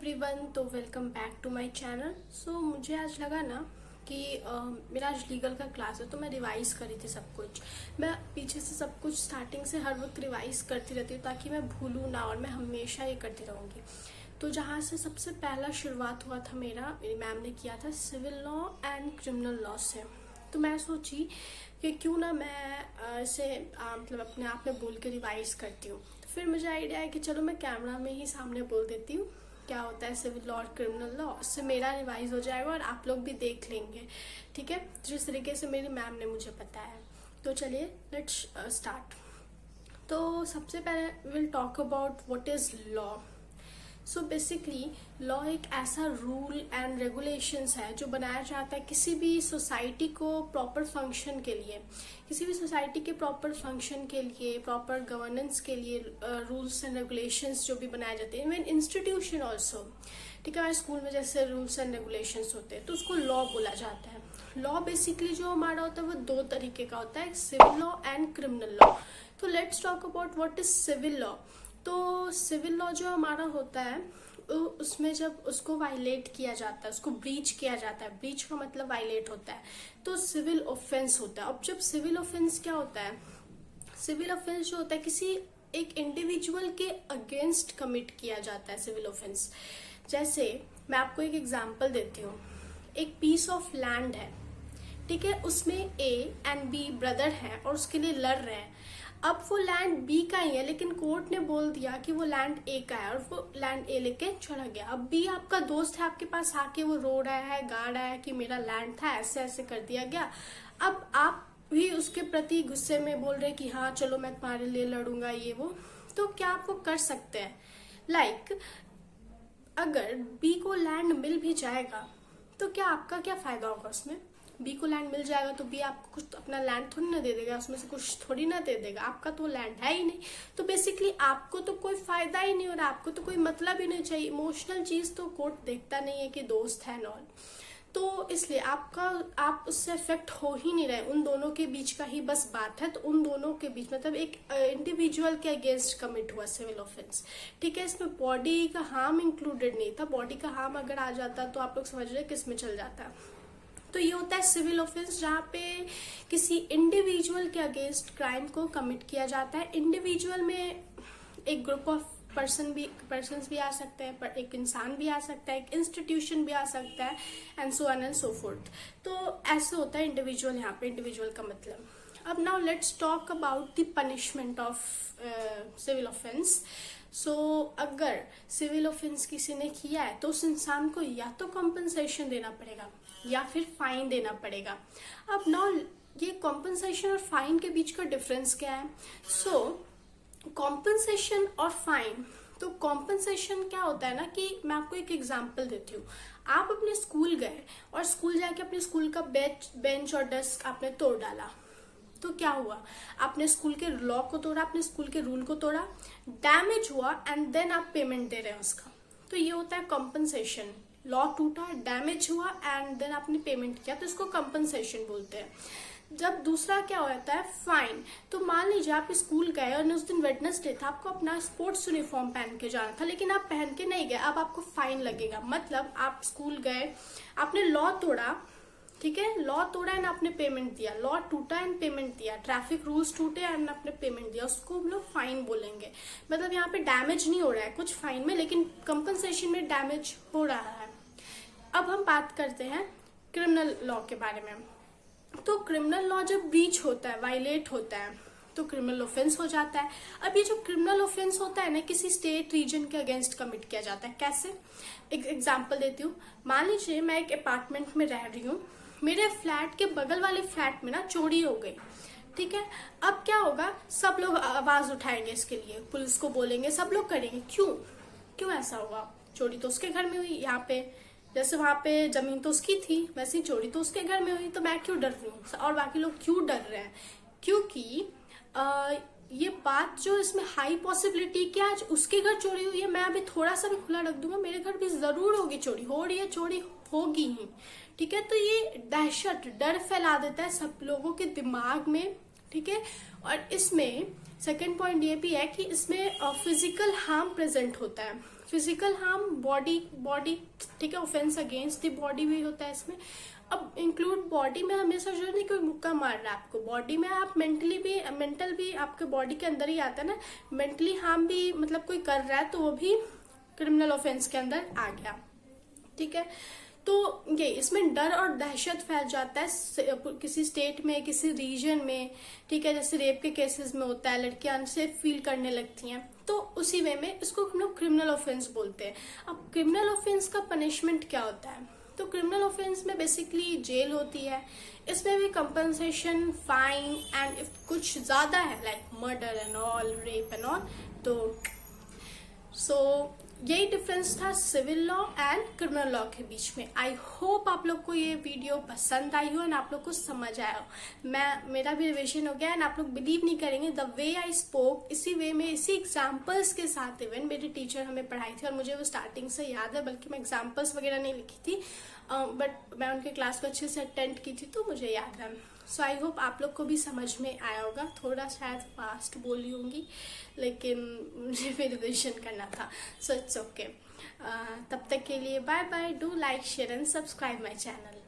Everyone, तो welcome back to my channel. मुझे आज लगा ना कि मेरा आज लीगल का क्लास है, तो मैं रिवाइज करी थी सब कुछ। मैं पीछे से सब कुछ स्टार्टिंग से हर वक्त रिवाइज करती रहती हूँ ताकि मैं भूलूँ ना, और मैं हमेशा ये करती रहूँगी। तो जहाँ से सबसे पहला शुरुआत हुआ था मेरी मैम ने किया था civil law and criminal law से। तो मैं सोची कि क्यों ना मैं इसे मतलब अपने आप में बोल के रिवाइज करती हूँ। तो फिर मुझे आइडिया है कि चलो मैं कैमरा में ही सामने बोल देती हूँ क्या होता है सिविल लॉ और क्रिमिनल लॉ। उससे मेरा रिवाइज हो जाएगा और आप लोग भी देख लेंगे, ठीक है, जिस तरीके से मेरी मैम ने मुझे बताया। तो चलिए लेट्स स्टार्ट। तो सबसे पहले will talk about what is law. So basically law एक ऐसा रूल एंड रेगुलेशंस है जो बनाया जाता है किसी भी सोसाइटी को प्रॉपर फंक्शन के लिए, किसी भी सोसाइटी के प्रॉपर फंक्शन के लिए, प्रॉपर गवर्नेंस के लिए रूल्स एंड रेगुलेशंस जो भी बनाए जाते हैं, इवन इंस्टीट्यूशन ऑल्सो, ठीक है। स्कूल में जैसे रूल्स एंड रेगुलेशंस होते हैं तो उसको लॉ बोला जाता है। लॉ बेसिकली जो हमारा होता है वो दो तरीके का होता है, civil law and criminal law. तो let's talk about what is civil law. तो सिविल लॉ जो हमारा होता है उसमें जब उसको वायलेट किया जाता है, उसको ब्रीच किया जाता है, ब्रीच का मतलब वायलेट होता है, तो सिविल ऑफेंस होता है। अब जब सिविल ऑफेंस क्या होता है, सिविल ऑफेंस जो होता है किसी एक इंडिविजुअल के अगेंस्ट कमिट किया जाता है सिविल ऑफेंस। जैसे मैं आपको एक एग्जांपल देती हूँ। एक पीस ऑफ लैंड है, ठीक है, उसमें ए एंड बी ब्रदर हैं और उसके लिए लड़ रहे हैं। अब वो लैंड बी का ही है, लेकिन कोर्ट ने बोल दिया कि वो लैंड ए का है और वो लैंड ए लेके चला गया। अब बी आपका दोस्त है, आपके पास आके वो रो रहा है, गा रहा है कि मेरा लैंड था, ऐसे ऐसे कर दिया गया। अब आप भी उसके प्रति गुस्से में बोल रहे कि हाँ चलो मैं तुम्हारे लिए लड़ूंगा ये वो। तो क्या आप वो कर सकते हैं? लाइक अगर बी को लैंड मिल भी जाएगा तो क्या आपका क्या फायदा होगा उसमें? बी को लैंड मिल जाएगा तो बी आपको कुछ तो अपना लैंड थोड़ी ना दे देगा, उसमें से कुछ थोड़ी ना दे देगा, आपका तो लैंड है ही नहीं। तो बेसिकली आपको तो कोई फायदा ही नहीं, और आपको तो कोई मतलब ही नहीं चाहिए। इमोशनल चीज तो कोर्ट देखता नहीं है कि दोस्त है नॉन, तो इसलिए आप उससे अफेक्ट हो ही नहीं रहे। उन दोनों के बीच का ही बस बात है। तो उन दोनों के बीच मतलब एक इंडिविजुअल के अगेंस्ट कमिट हुआ सिविल ऑफेंस, ठीक है। इसमें बॉडी का हार्म इंक्लूडेड नहीं था। बॉडी का हार्म अगर आ जाता तो आप लोग समझ रहे किस में चल जाता। तो ये होता है सिविल ऑफेंस, जहाँ पे किसी इंडिविजुअल के अगेंस्ट क्राइम को कमिट किया जाता है। इंडिविजुअल में एक ग्रुप ऑफ पर्सन्स भी आ सकते हैं, पर एक इंसान भी आ सकता है, एक इंस्टीट्यूशन भी आ सकता है, and so on and so fourth. तो ऐसे होता है इंडिविजुअल, यहाँ पे इंडिविजुअल का मतलब। अब now let's talk about the punishment of civil offence. So अगर सिविल ऑफेंस किसी ने किया है तो उस इंसान को या तो कॉम्पनसेशन देना पड़ेगा या फिर फाइन देना पड़ेगा। अब नाउ ये कॉम्पनसेशन और फाइन के बीच का डिफरेंस क्या है? सो कॉम्पनसेशन और फाइन, तो कॉम्पनसेशन क्या होता है ना कि मैं आपको एक एग्जांपल देती हूँ। आप अपने स्कूल गए और स्कूल जाके अपने स्कूल का बेंच और डेस्क आपने तोड़ डाला, तो क्या हुआ? आपने स्कूल के लॉ को तोड़ा, अपने स्कूल के रूल को तोड़ा, डैमेज हुआ, एंड देन आप पेमेंट दे रहे हैं उसका। तो ये होता है कॉम्पनसेशन। लॉ टूटा, डैमेज हुआ, एंड देन आपने पेमेंट किया, तो इसको कॉम्पनसेशन बोलते हैं। जब दूसरा क्या होता है, फाइन। तो मान लीजिए आप स्कूल गए और उस दिन वेडनेसडे था, आपको अपना स्पोर्ट्स यूनिफॉर्म पहन के जाना था, लेकिन आप पहन के नहीं गए, अब आपको फाइन लगेगा। मतलब आप स्कूल गए, आपने लॉ तोड़ा, ठीक है, लॉ तोड़ा एंड आपने पेमेंट दिया, लॉ टूटा एंड पेमेंट दिया, ट्रैफिक रूल्स टूटे एंड आपने पेमेंट दिया, उसको हम लोग फाइन बोलेंगे। मतलब यहाँ पे डैमेज नहीं हो रहा है कुछ फाइन में, लेकिन कंपनसेशन में डैमेज हो रहा है। अब हम बात करते हैं क्रिमिनल लॉ के बारे में। तो क्रिमिनल लॉ जब ब्रीच होता है, वायलेट होता है, तो क्रिमिनल ऑफेंस हो जाता है। अब ये जो क्रिमिनल ऑफेंस होता है ना, किसी स्टेट रीजन के अगेंस्ट कमिट किया जाता है। कैसे? एक एग्जांपल देती हूँ। मान लीजिए मैं एक अपार्टमेंट में रह रही हूँ, मेरे फ्लैट के बगल वाले फ्लैट में ना चोरी हो गई, ठीक है। अब क्या होगा, सब लोग आवाज उठाएंगे इसके लिए, पुलिस को बोलेंगे, सब लोग करेंगे। क्यों ऐसा होगा? चोरी तो उसके घर में हुई, यहाँ पे जैसे वहां पे जमीन तो उसकी थी, वैसे ही चोरी तो उसके घर में हुई, तो मैं क्यों डर रही हूँ और बाकी लोग क्यों डर रहे हैं? क्योंकि ये बात जो इसमें हाई पॉसिबिलिटी कि आज उसके घर चोरी हुई है, मैं अभी थोड़ा सा भी खुला रख दूंगा, मेरे घर भी जरूर होगी चोरी, हो रही है, चोरी होगी ही, ठीक है। तो ये दहशत, डर फैला देता है सब लोगों के दिमाग में, ठीक है। और इसमें सेकेंड पॉइंट ये भी है कि इसमें फिजिकल हार्म प्रेजेंट होता है। फिजिकल हार्म बॉडी ठीक है, ऑफेंस अगेंस्ट द बॉडी भी होता है इसमें। अब इंक्लूड बॉडी में हमेशा जो नहीं कोई मुक्का मार रहा है आपको, बॉडी में आप मेंटल भी आपके बॉडी के अंदर ही आता है ना, मेंटली हार्म भी मतलब कोई कर रहा है तो वो भी क्रिमिनल ऑफेंस के अंदर आ गया, ठीक है। तो ये इसमें डर और दहशत फैल जाता है किसी स्टेट में, किसी रीजन में, ठीक है। जैसे रेप के केसेस में होता है, लड़कियां अनसेफ फील करने लगती हैं, तो उसी वे में इसको हम लोग क्रिमिनल ऑफेंस बोलते हैं। अब क्रिमिनल ऑफेंस का पनिशमेंट क्या होता है? तो क्रिमिनल ऑफेंस में बेसिकली जेल होती है, इसमें भी कंपनसेशन, फाइन एंड इफ कुछ ज्यादा है like murder and all, rape and all, तो यही डिफरेंस था civil law and criminal law के बीच में। आई होप आप लोग को ये वीडियो पसंद आई हो एंड आप लोग को समझ आया हो। मेरा भी रिविजन हो गया एंड आप लोग बिलीव नहीं करेंगे, द वे आई स्पोक, इसी वे में, इसी एग्जाम्पल्स के साथ इवन मेरे टीचर हमें पढ़ाई थी और मुझे वो स्टार्टिंग से याद है, बल्कि मैं एग्जाम्पल्स वगैरह नहीं लिखी थी, बट मैं उनके क्लास को अच्छे से अटेंड की थी तो मुझे याद है। सो आई होप आप लोग को भी समझ में आया होगा। थोड़ा शायद फास्ट बोली होंगी लेकिन मुझे भी रिविजन करना था, सो इट्स ओके। तब तक के लिए bye bye. Do like, share and subscribe my channel.